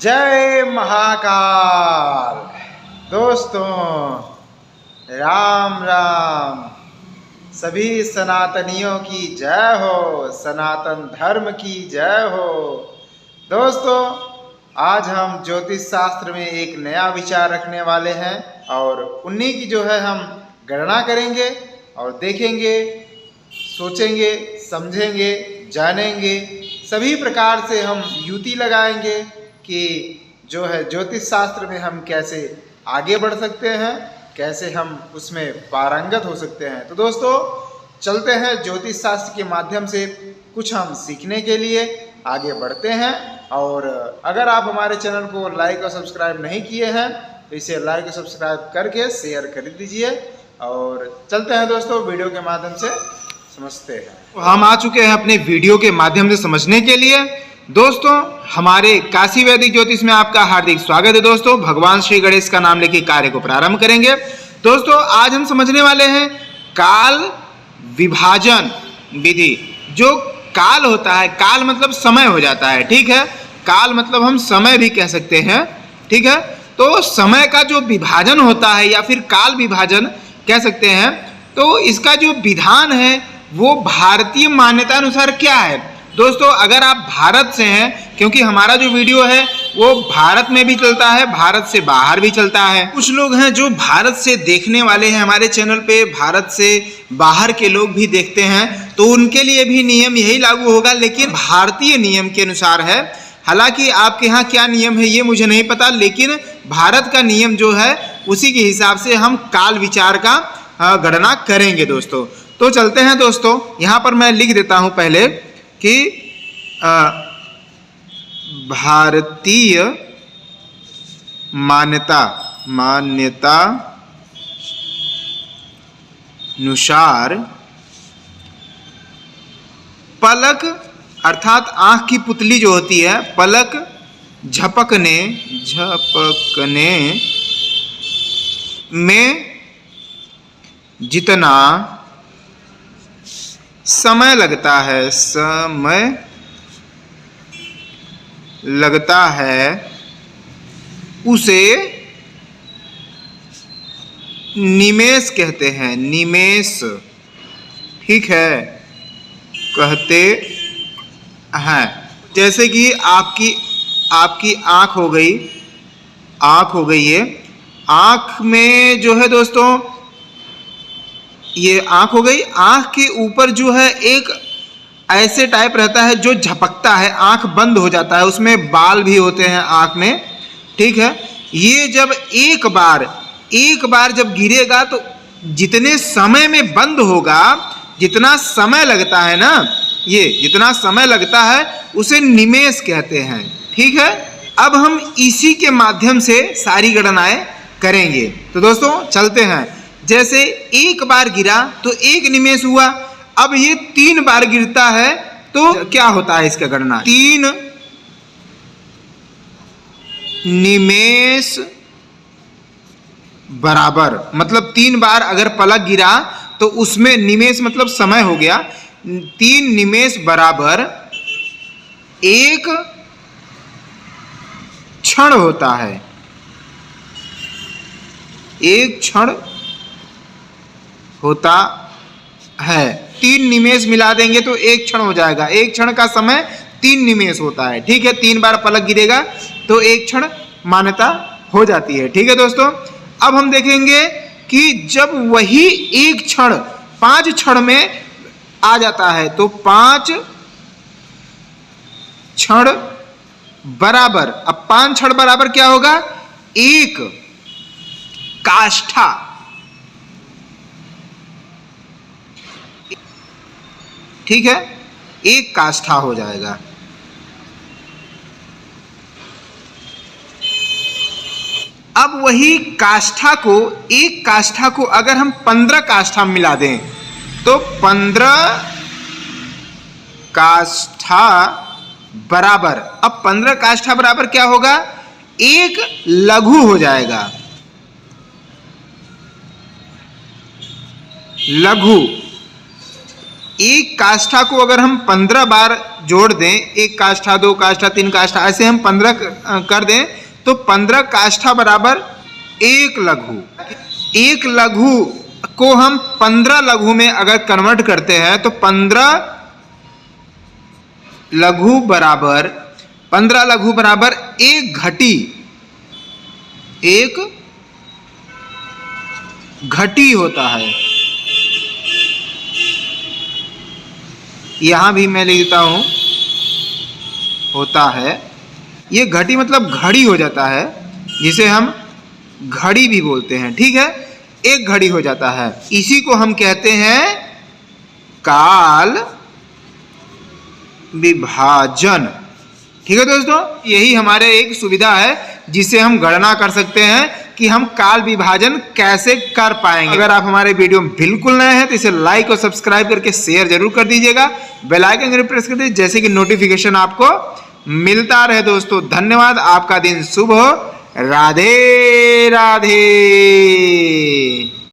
जय महाकाल। दोस्तों राम राम। सभी सनातनियों की जय हो, सनातन धर्म की जय हो। दोस्तों आज हम ज्योतिष शास्त्र में एक नया विचार रखने वाले हैं और उन्हीं की जो है हम गणना करेंगे और देखेंगे, सोचेंगे, समझेंगे, जानेंगे। सभी प्रकार से हम युक्ति लगाएंगे कि जो है ज्योतिष शास्त्र में हम कैसे आगे बढ़ सकते हैं, कैसे हम उसमें पारंगत हो सकते हैं। तो दोस्तों चलते हैं ज्योतिष शास्त्र के माध्यम से कुछ हम सीखने के लिए आगे बढ़ते हैं। और अगर आप हमारे चैनल को लाइक और सब्सक्राइब नहीं किए हैं तो इसे लाइक और सब्सक्राइब करके शेयर कर दीजिए। और चलते हैं दोस्तों वीडियो के माध्यम से समझते हैं। हम आ चुके हैं अपने वीडियो के माध्यम से समझने के लिए। दोस्तों हमारे काशी वैदिक ज्योतिष में आपका हार्दिक स्वागत है। दोस्तों भगवान श्री गणेश का नाम लेके कार्य को प्रारंभ करेंगे। दोस्तों आज हम समझने वाले हैं काल विभाजन विधि। जो काल होता है, काल मतलब समय हो जाता है, ठीक है। काल मतलब हम समय भी कह सकते हैं, ठीक है। तो समय का जो विभाजन होता है या फिर काल विभाजन कह सकते हैं, तो इसका जो विधान है वो भारतीय मान्यता अनुसार क्या है। दोस्तों अगर आप भारत से हैं, क्योंकि हमारा जो वीडियो है वो भारत में भी चलता है, भारत से बाहर भी चलता है। कुछ लोग हैं जो भारत से देखने वाले हैं हमारे चैनल पे, भारत से बाहर के लोग भी देखते हैं, तो उनके लिए भी नियम यही लागू होगा, लेकिन भारतीय नियम के अनुसार है। हालांकि आपके यहाँ क्या नियम है ये मुझे नहीं पता, लेकिन भारत का नियम जो है उसी के हिसाब से हम काल विचार का गणना करेंगे। दोस्तों तो चलते हैं। दोस्तों यहाँ पर मैं लिख देता हूँ पहले कि भारतीय मान्यता अनुसार पलक अर्थात आंख की पुतली जो होती है, पलक झपकने में जितना समय लगता है उसे निमेष कहते हैं। निमेष, ठीक है, कहते हैं। जैसे कि आपकी आंख हो गई ये आंख में जो है दोस्तों, ये आंख हो गई। आंख के ऊपर जो है एक ऐसे टाइप रहता है जो झपकता है, आंख बंद हो जाता है, उसमें बाल भी होते हैं आंख में, ठीक है। ये जब एक बार जब गिरेगा तो जितने समय में बंद होगा, जितना समय लगता है ना, ये जितना समय लगता है उसे निमेष कहते हैं, ठीक है। अब हम इसी के माध्यम से सारी गणनाएं करेंगे। तो दोस्तों चलते हैं। जैसे एक बार गिरा तो एक निमेष हुआ। अब ये 3 बार गिरता है तो क्या होता है इसका गणना, 3 निमेष बराबर, मतलब 3 बार अगर पलक गिरा तो उसमें निमेष मतलब समय हो गया। 3 निमेष बराबर 1 क्षण होता है। 1 क्षण होता है। 3 निमेष मिला देंगे तो 1 क्षण हो जाएगा। 1 क्षण का समय 3 निमेष होता है, ठीक है। 3 बार पलक गिरेगा तो 1 क्षण मान्यता हो जाती है, ठीक है। दोस्तों अब हम देखेंगे कि जब वही 1 क्षण 5 क्षण में आ जाता है तो 5 क्षण बराबर, अब 5 क्षण बराबर क्या होगा, 1 काष्ठा, ठीक है। 1 काष्ठा हो जाएगा। अब वही काष्ठा को, 1 काष्ठा को अगर हम 15 काष्ठा मिला दें तो 15 काष्ठा बराबर, अब 15 काष्ठा बराबर क्या होगा, 1 लघु हो जाएगा। लघु, 1 काष्ठा को अगर हम 15 बार जोड़ दें, एक काष्ठा, दो काष्ठा, तीन काष्ठा, ऐसे हम 15 कर दें तो 15 काष्ठा बराबर एक लघु। एक लघु को हम 15 लघु में अगर कन्वर्ट करते हैं तो 15 लघु बराबर एक घटी। एक घटी होता है। यहां भी मैं लिख देता हूं, होता है। ये घटी मतलब घड़ी हो जाता है, जिसे हम घड़ी भी बोलते हैं, ठीक है। एक घड़ी हो जाता है, इसी को हम कहते हैं काल विभाजन, ठीक है दोस्तों। यही हमारे एक सुविधा है जिससे हम गणना कर सकते हैं कि हम काल विभाजन कैसे कर पाएंगे। अगर आप हमारे वीडियो में बिल्कुल नए हैं तो इसे लाइक और सब्सक्राइब करके शेयर जरूर कर दीजिएगा, बेल आइकन प्रेस कर दीजिए जैसे कि नोटिफिकेशन आपको मिलता रहे। दोस्तों धन्यवाद, आपका दिन शुभ हो। राधे राधे।